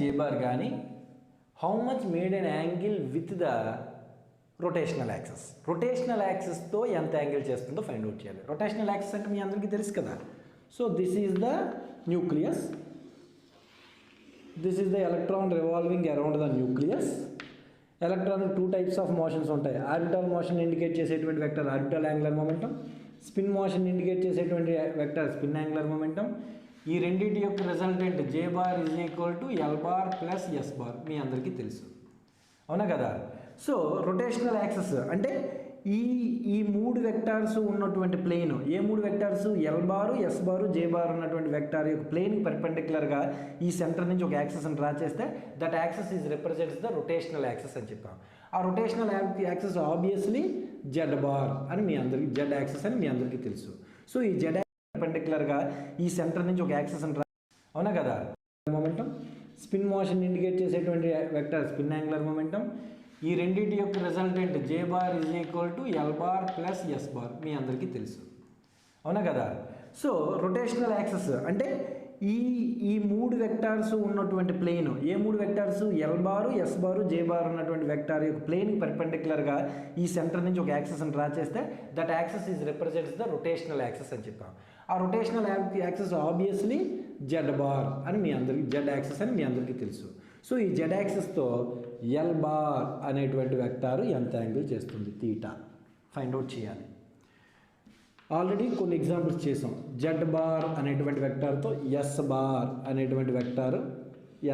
జే bar కానీ how much made an angle with the rotational axis. Rotational యాక్సెస్తో ఎంత angle చేస్తుందో ఫైండ్ అవుట్ చేయాలి. రొటేషనల్ యాక్సెస్ అంటే మీ అందరికీ తెలుసు కదా. So this is the nucleus, this is the electron revolving around the nucleus. Electron 2 types of motions ఉంటాయి. ఆర్బిటల్ మోషన్ ఇండికేట్ చేసేటువంటి vector orbital angular momentum, spin motion indicate చేసేటువంటి vector spin angular momentum. ఈ రెండింటి యొక్క resultant J bar is equal to L bar plus S bar మీ అందరికీ తెలుసు, అవునా కదా. సో రొటేషనల్ యాక్సెస్ అంటే ఈ 3 వెక్టార్స్ ఉన్నటువంటి ప్లేన్, ఏ 3 వెక్టార్స్ ఎల్ బారు ఎస్ బారు జే బార్ ఉన్నటువంటి వెక్టార్ యొక్క ప్లేన్ పర్పెండిక్యులర్గా ఈ సెంటర్ నుంచి ఒక యాక్సెస్ని డ్రా చేస్తే that access is represents the rotational access అని చెప్పాం. ఆ rotational access obviously Z bar అని మీ అందరికీ, జెడ్ యాక్సెస్ అని మీ అందరికీ తెలుసు. సో ఈ జెడ్ పర్పెండిక్యులర్గా ఈ సెంటర్ నుంచి ఒక యాక్సెస్ని డ్రా, అవునా కదా. మొమెంటం, స్పిన్ మోషన్ ఇండికేట్ చేసేటువంటి వెక్టర్ స్పిన్ యాంగులర్ మొమెంటం. ఈ రెండింటి యొక్క resultant J bar is equal to L bar plus S bar మీ అందరికీ తెలుసు, అవునా కదా. సో రొటేషనల్ యాక్సెస్ అంటే ఈ 3 వెక్టార్స్ ఉన్నటువంటి ప్లేన్, ఏ 3 వెక్టార్స్ ఎల్ బారు ఎస్ బారు జే బార్ ఉన్నటువంటి వెక్టార్ యొక్క ప్లేన్ పర్పెండిక్యులర్గా ఈ సెంటర్ నుంచి ఒక యాక్సెస్ని డ్రా చేస్తే that access is represents the rotational access అని చెప్పాం. ఆ rotational access obviously Z bar అని మీ అందరికీ, జెడ్ యాక్సెస్ అని మీ అందరికీ తెలుసు. సో ఈ జెడ్ యాక్సెస్తో ఎల్ బార్ అనేటువంటి వెక్టారు ఎంత యాంగిల్ చేస్తుంది, తీటా ఫైండ్ అవుట్ చేయాలి. ఆల్రెడీ కొన్ని ఎగ్జాంపుల్స్ చేసాం. జెడ్ బార్ అనేటువంటి వెక్టార్తో ఎస్ బార్ అనేటువంటి వెక్టారు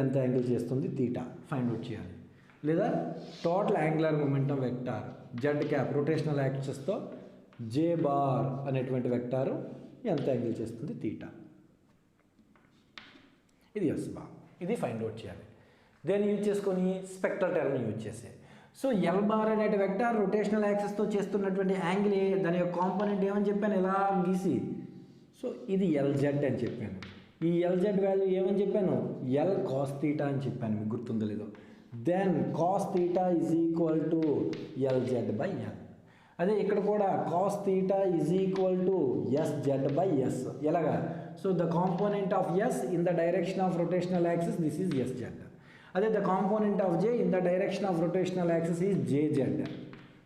ఎంత యాంగిల్ చేస్తుంది, తీటా ఫైండ్ అవుట్ చేయాలి. లేదా total angular momentum vector Z cap rotational యాక్సెస్తో జే బార్ అనేటువంటి వెక్టారు ఎంత యాంగిల్ చేస్తుంది, తీటా. ఇది ఎస్ బార్, ఇది ఫైండ్ అవుట్ చేయాలి. దేన్ని యూజ్ చేసుకొని, స్పెక్ట్రల్ టర్మ్ని యూజ్ చేసే. సో ఎల్ బార్ అనే వెక్టార్ రొటేషనల్ యాక్సెస్తో చేస్తున్నటువంటి యాంగిల్ దాని యొక్క కాంపోనెంట్ ఏమని చెప్పాను, ఇలా గీసి. సో ఇది ఎల్జెడ్ అని చెప్పాను. ఈ ఎల్జెడ్ వాల్యూ ఏమని చెప్పాను, ఎల్ కాస్ తీటా అని చెప్పాను, మీకు గుర్తుందో లేదో. Then cos theta is equal to LZ by L. అదే ఇక్కడ కూడా cos theta is equal to S Z by S. ఎలాగా, so the component of S in the direction of rotational axis this is S Z. అదే the component of J in the direction of rotational axis is J Z.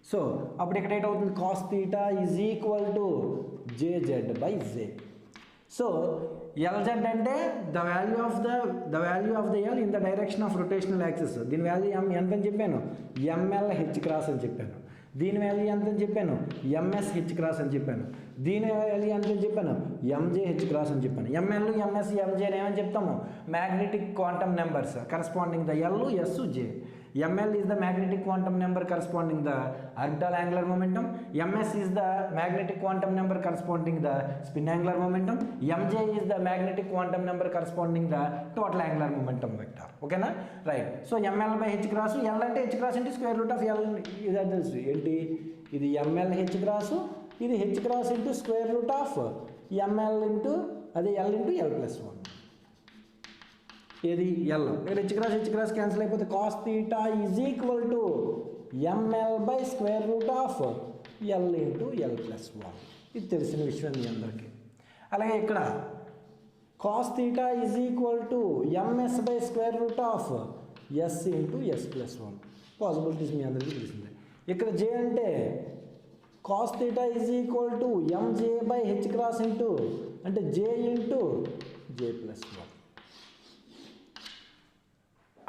So అప్పుడు ఇక్కడ ఏంటవుతుంది, cos theta is equal to J Z by J. So LZ అంటే the value of the L in the direction of rotational access. దీని value ఎంత అని చెప్పాను, ML H cross అని చెప్పాను. దీని వాల్యూ ఎంత అని చెప్పాను, ఎంఎస్ హెచ్ క్రాస్ అని చెప్పాను. దీని వాల్యూ ఎంత అని చెప్పాను, ఎంజే హెచ్ క్రాస్ అని చెప్పాను. ఎంఎల్ ఎంఎస్ ఎంజే ఏమని చెప్తాము, magnetic quantum numbers corresponding the L S J. ML is the magnetic quantum number corresponding the orbital angular momentum. MS is the magnetic quantum number corresponding the spin angular momentum. MJ is the magnetic quantum number corresponding the total angular momentum vector. Okay na? Right. So ML by H cross, L and H cross into square root of L is that this. This ML H cross, this H cross into square root of ML into L into L plus 1. ఏది L ఇక్కడ H cross cancel అయిపోతే cos theta is equal to ML by square root of L into L plus 1. ఇది తెలిసిన విషయం మీ అందరికీ. అలాగే ఇక్కడ cos theta is equal to MS by square root of S into S plus 1. Possibilities మీ అందరికీ తెలిసిందే. ఇక్కడ జే అంటే cos theta is equal to MJ by H cross into అంటే జే ఇంటూ జే ప్లస్ 1.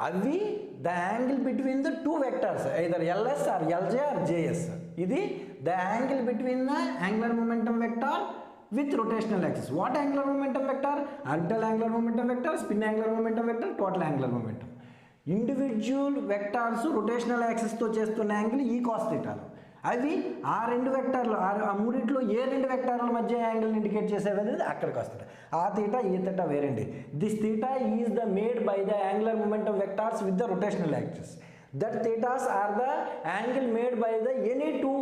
అవి the angle between the two vectors either LS or LJ or JS. ఇది the angle between the angular momentum vector with rotational axis. What angular momentum vector? Orbital angular momentum vector, spin angular momentum vector, total angular momentum. Individual vectors rotational యాక్సిస్తో చేస్తున్న angle ఈ cos థీటాలు. అవి ఆ రెండు వెక్టార్లు ఆ మూడిట్లో ఏ రెండు వెక్టార్ల మధ్య యాంగిల్ని ఇండికేట్ చేసేవి అనేది అక్కడికి వస్తుంది. ఆ తీటా ఈ తీటా వేరండి. This theta is the made by the angular momentum vectors with the rotational axis. That thetas are the angle made by the any two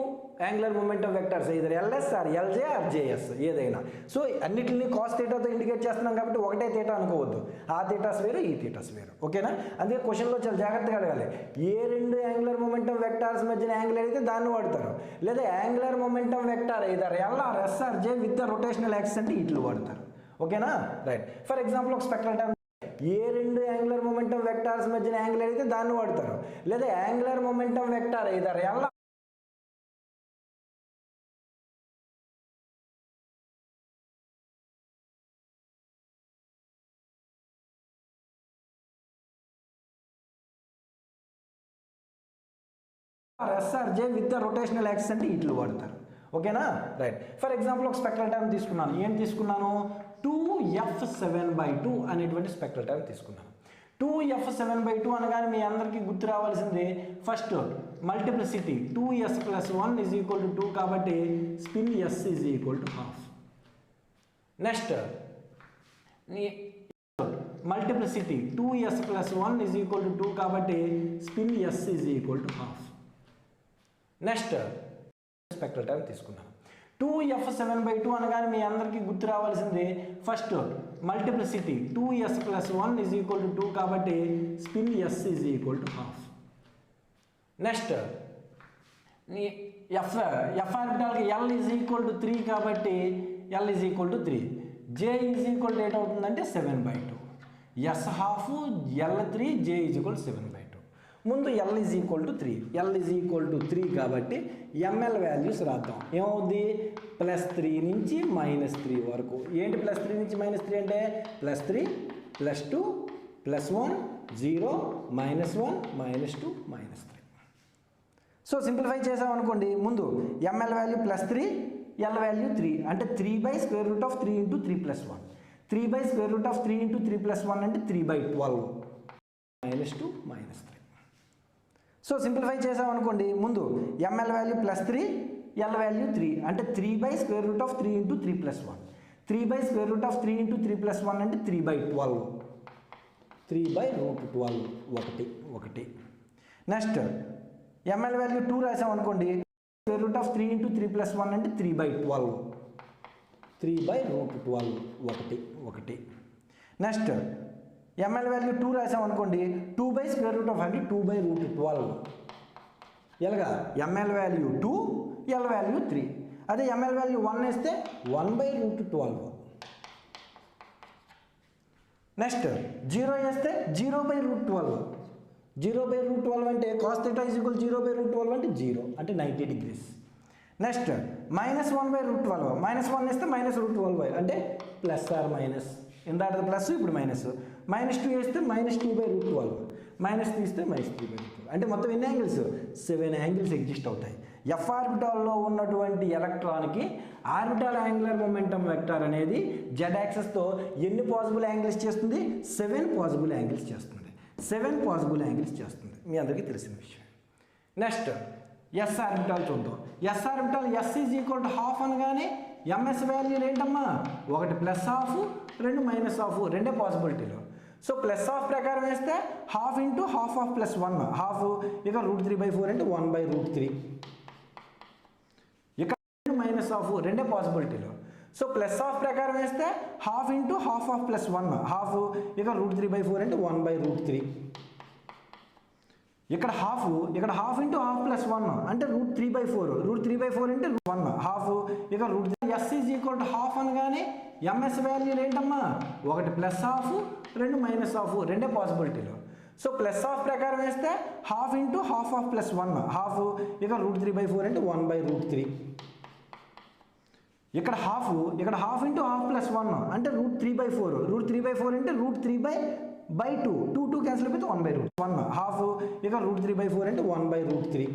angular momentum vectors either LS or LJ or JS ఏదైనా. So అన్నిటిని cos తీటాతో indicate చేస్తున్నాం కాబట్టి ఒకటే theta అనుకోవద్దు. ఆ తీటాస్ వేరు, ఈ తీటాస్ వేరు. ఓకేనా? అందుకే క్వశ్చన్లో చాలా జాగ్రత్తగా అడగాలి. ఏ రెండు యాంగులర్ మొమెంటం వెక్టార్స్ మధ్యన యాంగిల్ అయితే దాన్ని వాడతారు. లేదా angular momentum vector either L R S R J with the rotational axis అంటే ఇట్లు వాడతారు. ఓకేనా? రైట్. ఫర్ ఎగ్జాంపుల్ ఒక స్పెక్ట్రల్ టర్మ్ ఏ రెండు యాంగులర్ మొమెంటం వెక్టార్స్ మధ్యన యాంగిల్ అయితే దాన్ని వాడతారు, లేదా angular momentum vector either L S R J with the rotational axis అంటే ఇట్లు వాడతారు. ఓకేనా, రైట్. ఫర్ ఎగ్జాంపుల్ ఒక స్పెక్ట్రల్ టర్మ్ తీసుకున్నాను. ఏం తీసుకున్నాను? 2f7/2 అనేటువంటి స్పెక్ట్రల్ టర్మ్ తీసుకున్నాను. 2f7/2 అనగానే మీ అందరికీ గుర్తు రావాల్సింది ఫస్ట్ మల్టిప్లిసిటీ 2s + 1 = 2 కాబట్టి spin s = ½. Next multiplicity 2s + 1 = 2 కాబట్టి spin s = ½. Next spectral term తీసుకున్నాం. 2f7/2 అనగానే మీ అందరికీ గుర్తు రావాల్సింది ఫస్ట్ మల్టిప్లిసిటీ 2s + 1 = 2 కాబట్టి స్పిన్ s = ½. నెక్స్ట్ ఎఫ్ ఆర్బిటాల్కి l = 3 కాబట్టి l = 3. j = ఏట్ అవుతుందంటే 7/2. s ½ l3 j = 7/2. ముందు l = 3, l = 3 కాబట్టి ml వాల్యూస్ రాద్దాం. ఏమవుద్ది? +3 నుంచి -3 వరకు. ఏంటి +3 నుంచి -3 అంటే +3 +2 +1 0 -1 -2 -3. సో సింప్లిఫై చేసామనుకోండి, ముందు ml వాల్యూ +3 l వాల్యూ 3 అంటే 3/√3 × 3 + 1. 3/√3 × 3 + 1 అంటే 3/12 -2 -3. సో సింప్లిఫై చేసామనుకోండి, ముందు ml వాల్యూ +3 l వాల్యూ 3 అంటే 3/√3 × 3 + 1. 3/√3 × 3 + 1 అంటే 3/12 3/√12 1. నెక్స్ట్ ml వాల్యూ 2 రాసామనుకోండి, √3 × 3 + 1 అంటే 3/12 3/√12 1. నెక్స్ట్ ml వాల్యూ 2 రాసామనుకోండి, 2/√12 అంటే 2/√12. ఎలాగా? ml value 2 l value 3. అదే ml వాల్యూ 1 వేస్తే 1/√12. నెక్స్ట్ 0 వేస్తే 0/√12. 0/√12 అంటే cos θ = 0/√12 అంటే 0 అంటే 90 degrees. నెక్స్ట్ -1/√12. -1 వేస్తే -√12 అంటే +or- ఇందాక ప్లస్ ఇప్పుడు మైనస్. -2 వేస్తే -2/√12. మైనస్ తీస్తే -3/√12 అంటే మొత్తం ఎన్ని యాంగిల్స్? 7 యాంగిల్స్ ఎగ్జిస్ట్ అవుతాయి. ఎఫ్ ఆర్బిటాల్లో ఉన్నటువంటి ఎలక్ట్రాన్కి ఆర్బిటాల్ యాంగులర్ మొమెంటం వెక్టార్ అనేది జెడ్ యాక్సెస్తో ఎన్ని పాసిబుల్ యాంగిల్స్ చేస్తుంది? 7 పాసిబుల్ యాంగిల్స్ చేస్తుంది. 7 పాసిబుల్ యాంగిల్స్ చేస్తుంది, మీ అందరికీ తెలిసిన విషయం. నెక్స్ట్ ఎస్ ఆర్బిటాల్ చూద్దాం. ఎస్ ఆర్బిటాల్ s = ½ అనగానే ms వాల్యూలు ఏంటమ్మా? ఒకటి +½ 2 -½ రెండే పాసిబిలిటీలు. సో +½ ప్రకారం వేస్తే ½ × ½ + 1 ½ ఇక √3/4 అంటే 1/√3. ఇక్కడ -½ రెండే పాసిబిలిటీలు. సో +½ ప్రకారం వేస్తే ½ × ½ + 1 ½ ఇక √3/4 అంటే 1/√3. ఇక్కడ ½ × ½ + 1 అంటే √3/4. √3/4 అంటే 1 ½ ఇక √3. s = అనగానే ms వాల్యూలు ఏంటమ్మా? ఒకటి +½ 2 -½ రెండే పాసిబిలిటీలు. సో +½ ప్రకారం వేస్తే ½ × ½ + 1 ½ ఇక √3/4 అంటే 1/√3. ఇక్కడ ½ × ½ + 1 అంటే √3/4. √3/4 అంటే √3/2 2 క్యాన్సిల్ అయిపోతే 1/√1 ½ ఇక √3/4 అంటే 1/√3.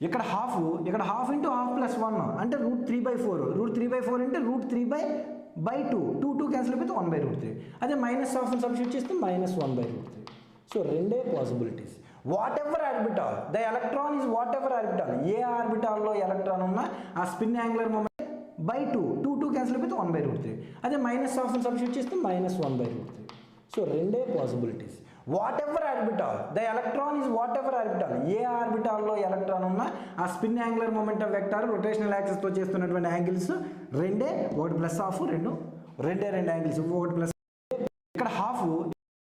ఇక్కడ ½ × ½ + 1 అంటే √3/4. √3/4 అంటే √3/2 2 క్యాన్సిల్ అయిపోతే 1/√3. అదే -½ సబ్స్టిట్యూట్ చేస్తే -1/√3. సో రెండే possibilities. Whatever orbital the electron is whatever orbital. ఏ ఆర్బిటాల్లో ఎలక్ట్రాన్ ఉన్నా ఆ స్పిన్ యాంగులర్ మొమెంటం /2 2 క్యాన్సిల్ అయిపోతే 1/√3. అదే -½ సబ్స్టిట్యూట్ చేస్తే -1/√3. సో రెండే possibilities. Whatever orbital the electron is whatever orbital. ఏ ఆర్బిటాల్లో ఎలక్ట్రాన్ ఉన్నా ఆ spin angular momentum vector rotational యాక్సిస్తో చేస్తున్నటువంటి యాంగిల్స్ రెండే. ఒకటి +½ 2 యాంగిల్స్. ఒకటి ప్లస్ ఇక్కడ ½